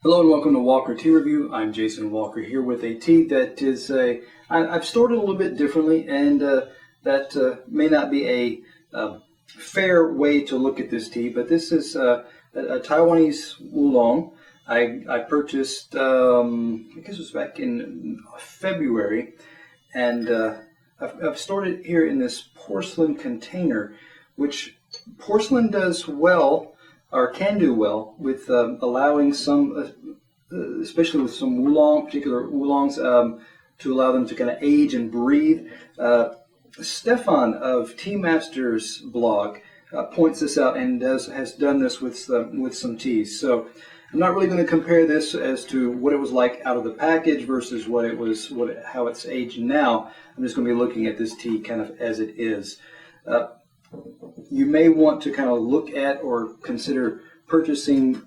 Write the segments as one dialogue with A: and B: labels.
A: Hello and welcome to Walker Tea Review. I'm Jason Walker here with a tea that is I've stored it a little bit differently, and that may not be a fair way to look at this tea, but this is a Taiwanese oolong. I purchased, I guess it was back in February, and I've stored it here in this porcelain container, which porcelain does well, or can do well, with allowing some, especially with some particular oolongs, to allow them to kind of age and breathe. Stefan of Tea Master's blog points this out and has done this with some teas. So I'm not really going to compare this as to what it was like out of the package versus how it's aged now. I'm just going to be looking at this tea kind of as it is. You may want to kind of look at or consider purchasing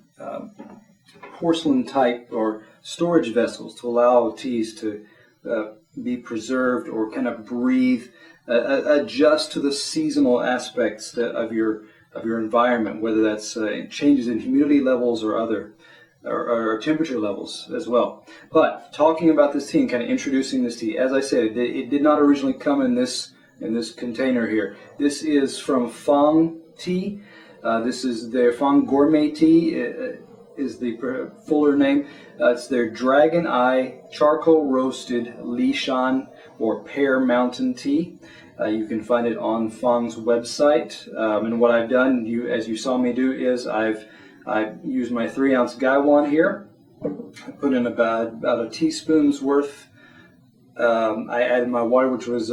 A: porcelain type or storage vessels to allow teas to be preserved or kind of breathe, adjust to the seasonal aspects of your environment, whether that's changes in humidity levels or other or temperature levels as well. But talking about this tea and kind of introducing this tea, as I said, it did not originally come in this container here. This is from Fang tea. This is their Fang Gourmet tea, is the fuller name. It's their Dragon Eye Charcoal Roasted Lishan or Pear Mountain tea. You can find it on Fang's website. And what I've done, as you saw me do, is I've used my 3-ounce gaiwan here. I put in about a teaspoon's worth. I added my water, which was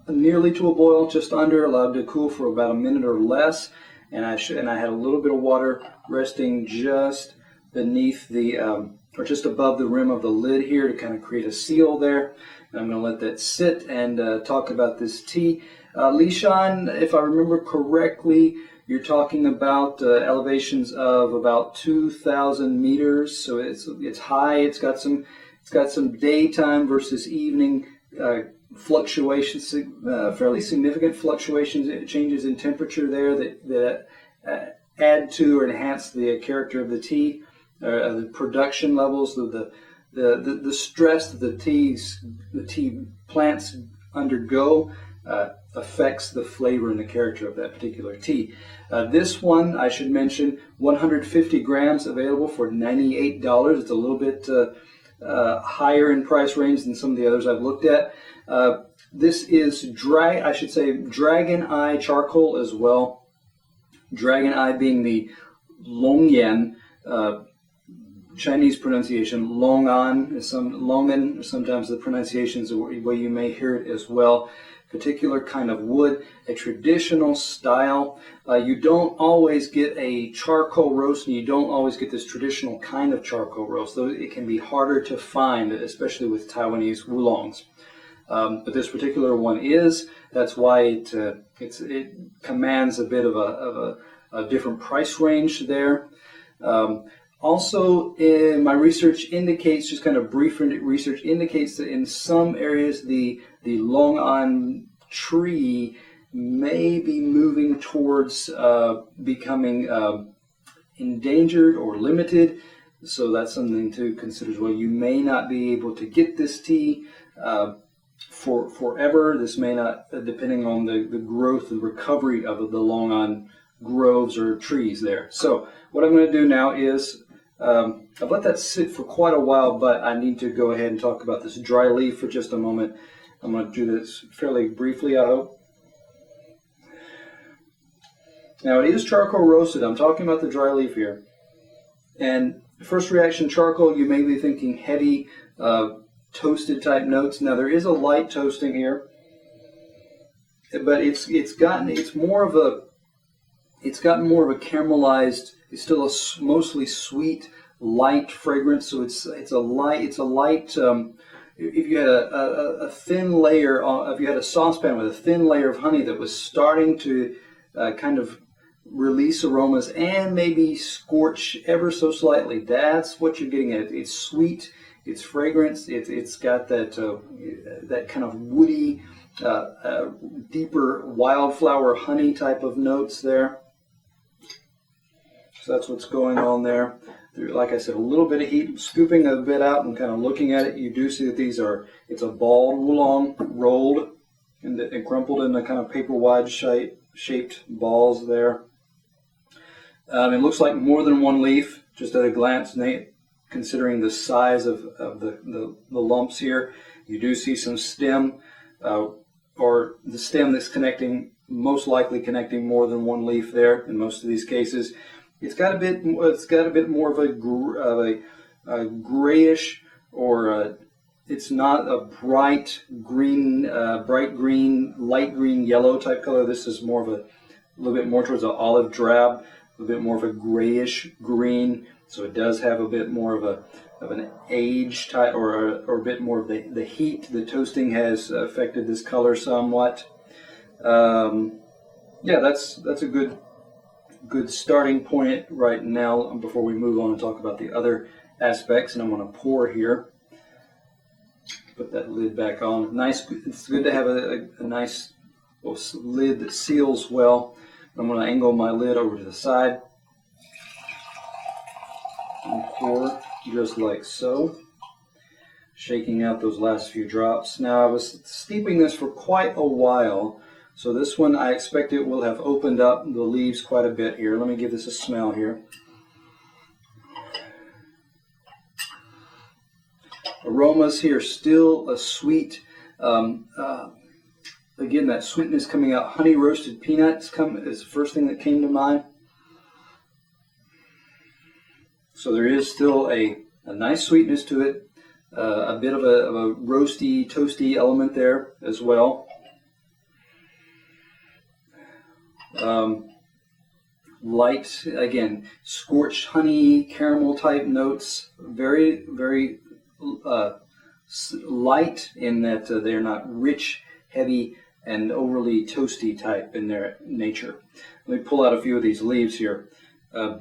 A: nearly to a boil, just under, allowed to cool for about a minute or less, and I had a little bit of water resting just beneath or just above the rim of the lid here to kind of create a seal there. And I'm going to let that sit and talk about this tea. Lishan, if I remember correctly, you're talking about elevations of about 2,000 meters, so it's high. It's got some daytime versus evening fluctuations, fairly significant fluctuations, changes in temperature there that add to or enhance the character of the tea, the production levels, the stress that the tea plants undergo affects the flavor and the character of that particular tea. This one, I should mention, 150 grams available for $98. It's a little bit higher in price range than some of the others I've looked at. This is DragonEye charcoal as well. DragonEye being the Longyan Chinese pronunciation. Longan, sometimes the pronunciation is the way you may hear it as well. Particular kind of wood, a traditional style. You don't always get a charcoal roast, and you don't always get this traditional kind of charcoal roast, though it can be harder to find, especially with Taiwanese oolongs. But this particular one is. That's why it commands a bit of a different price range there. Also, my research indicates, just kind of brief research indicates that in some areas the Longan tree may be moving towards becoming endangered or limited. So that's something to consider as well. You may not be able to get this tea for forever. This may not, depending on the growth and recovery of the Longan groves or trees there. So what I'm going to do now is I've let that sit for quite a while, but I need to go ahead and talk about this dry leaf for just a moment. I'm going to do this fairly briefly, I hope. Now, it is charcoal roasted. I'm talking about the dry leaf here. And first reaction, charcoal, you may be thinking heavy, toasted type notes. Now, there is a light toasting here, but it's gotten more of a caramelized. It's still a mostly sweet, light fragrance. So it's a light. If you had a thin layer, if you had a saucepan with a thin layer of honey that was starting to kind of release aromas and maybe scorch ever so slightly, that's what you're getting at. It's sweet, it's fragrance, it's got that kind of woody, deeper wildflower honey type of notes there. So that's what's going on there. through, like I said, a little bit of heat, scooping a bit out and kind of looking at it. You do see that these are, it's a ball oolong rolled and crumpled in the kind of paper wide shaped balls there. It looks like more than one leaf, just at a glance, considering the size of the lumps here. You do see some stem, or the stem that's connecting, most likely connecting more than one leaf there in most of these cases. It's got a bit more of a grayish, or it's not a bright green, light green yellow type color. This is more of a little bit more towards an olive drab, a bit more of a grayish green. So it does have a bit more of an age type, or a bit more of the heat. The toasting has affected this color somewhat. Yeah, that's a good starting point right now before we move on and talk about the other aspects. And I'm going to pour here. Put that lid back on. Nice. It's good to have a nice lid that seals well. I'm going to angle my lid over to the side and pour just like so, shaking out those last few drops. Now, I was steeping this for quite a while, so this one I expect it will have opened up the leaves quite a bit here. Let me give this a smell here. Aromas here, still a sweet, again, that sweetness coming out. Honey roasted peanuts is the first thing that came to mind. So there is still a nice sweetness to it, a bit of a roasty, toasty element there as well. Light, again, scorched honey, caramel type notes, very, very light in that they're not rich, heavy, and overly toasty type in their nature. Let me pull out a few of these leaves here.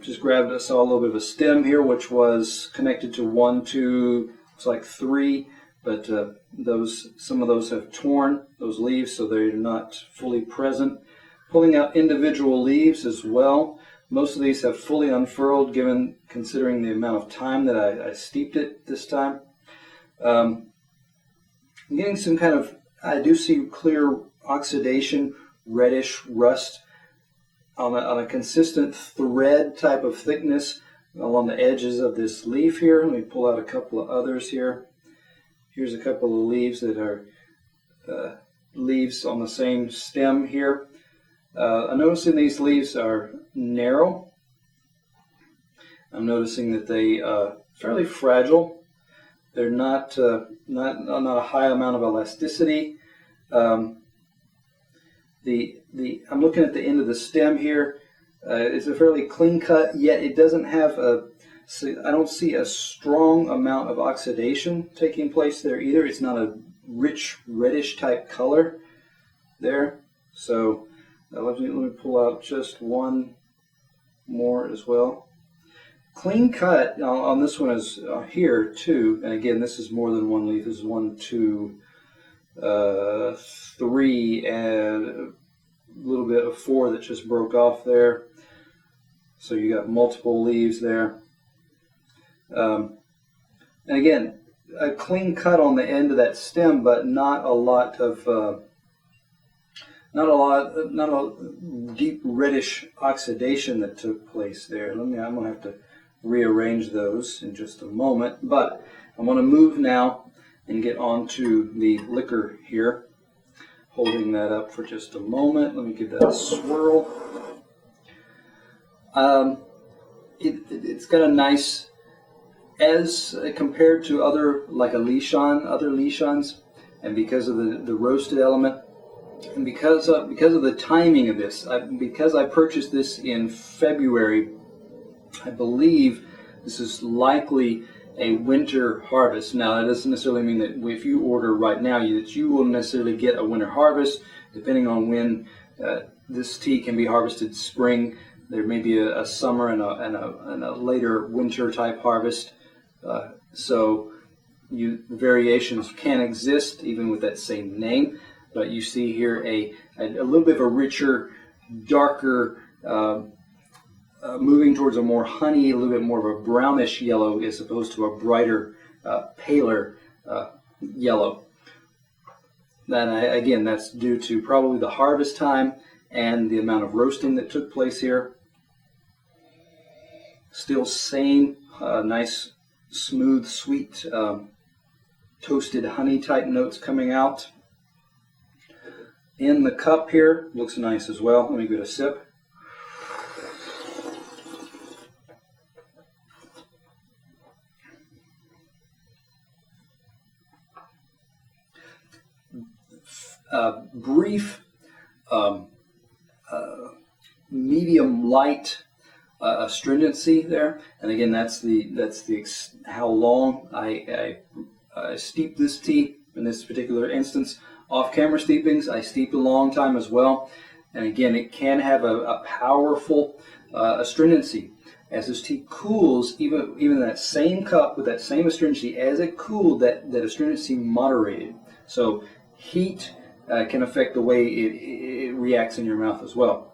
A: Just grabbed, saw a little bit of a stem here, which was connected to 1, 2, looks like 3, but some of those have torn, those leaves, so they're not fully present. Pulling out individual leaves as well. Most of these have fully unfurled, considering the amount of time that I steeped it this time. I'm getting some kind of, I do see clear oxidation, reddish rust on a consistent thread type of thickness along the edges of this leaf here. Let me pull out a couple of others here. Here's a couple of leaves that are leaves on the same stem here. I'm noticing these leaves are narrow. I'm noticing that they are fairly fragile. They're not a high amount of elasticity. I'm looking at the end of the stem here. It's a fairly clean cut, yet it doesn't have I don't see a strong amount of oxidation taking place there either. It's not a rich reddish type color there. So let me pull out just one more as well. Clean cut on this one is here too, and again, this is more than one leaf. This is 1, 2, 3, and a little bit of 4 that just broke off there. So you got multiple leaves there. And again, a clean cut on the end of that stem, but not a lot of not a deep reddish oxidation that took place there. I'm going to have to rearrange those in just a moment, but I'm going to move now and get on to the liquor here. Holding that up for just a moment. Let me give that a swirl. It's got a nice, as compared to other, like other Lishans, and because of the roasted element, and because of the timing of this, because I purchased this in February, I believe this is likely a winter harvest. Now, that doesn't necessarily mean that if you order right now, that you will necessarily get a winter harvest. Depending on when this tea can be harvested, spring, there may be a summer and a later winter type harvest. So the variations can exist even with that same name. But you see here a little bit of a richer, darker moving towards a more honey, a little bit more of a brownish yellow as opposed to a brighter, paler yellow. Then again, that's due to probably the harvest time and the amount of roasting that took place here. Still same nice, smooth, sweet, toasted honey type notes coming out. In the cup here, looks nice as well. Let me get a sip. Brief, medium light astringency there, and again that's the how long I steep this tea in this particular instance. Off-camera steepings, I steeped a long time as well, and again it can have a powerful astringency. As this tea cools, even in that same cup with that same astringency, as it cooled, that astringency moderated. So heat can affect the way it reacts in your mouth as well.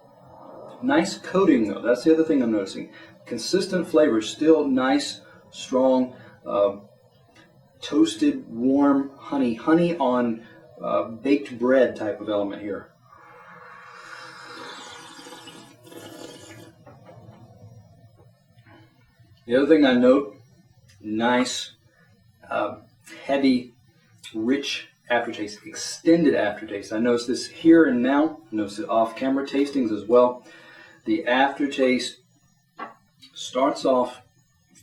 A: Nice coating though, that's the other thing I'm noticing. Consistent flavor, still nice, strong, toasted, warm honey. Honey on baked bread type of element here. The other thing I note, nice, heavy, rich aftertaste, extended aftertaste. I notice this here and now. I notice it off-camera tastings as well. The aftertaste starts off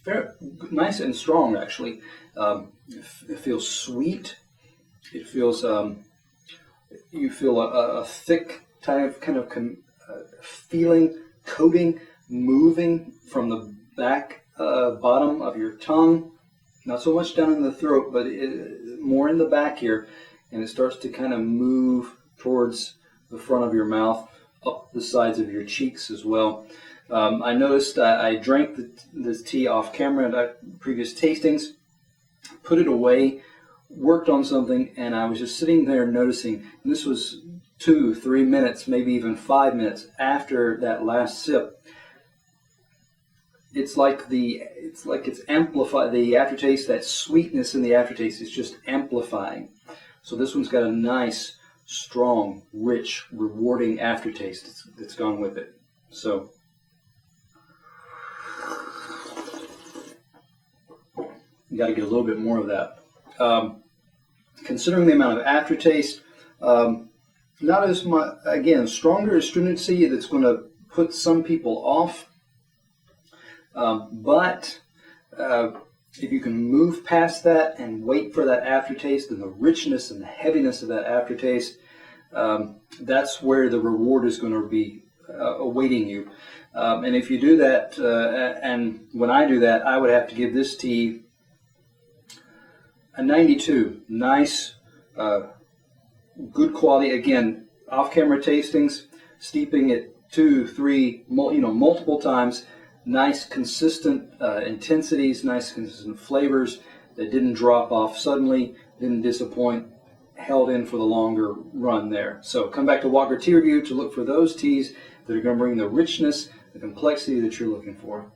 A: very nice and strong, actually. It feels sweet. It feels you feel a thick kind of feeling, coating, moving from the back bottom of your tongue. Not so much down in the throat, but more in the back here, and it starts to kind of move towards the front of your mouth, up the sides of your cheeks as well. I noticed I drank this tea off camera at previous tastings, put it away, worked on something, and I was just sitting there noticing, and this was 2-3 minutes, maybe even 5 minutes after that last sip. It's amplified. The aftertaste, that sweetness in the aftertaste is just amplifying. So this one's got a nice, strong, rich, rewarding aftertaste that's gone with it. So you got to get a little bit more of that. Considering the amount of aftertaste, not as much. Again, stronger astringency that's going to put some people off. But if you can move past that and wait for that aftertaste and the richness and the heaviness of that aftertaste, that's where the reward is going to be awaiting you. And if you do that, and when I do that, I would have to give this tea a 92. Nice, good quality. Again, off-camera tastings, steeping it 2-3, multiple times. Nice, consistent intensities, nice, consistent flavors that didn't drop off suddenly, didn't disappoint, held in for the longer run there. So come back to Walker Tea Review to look for those teas that are going to bring the richness, the complexity that you're looking for.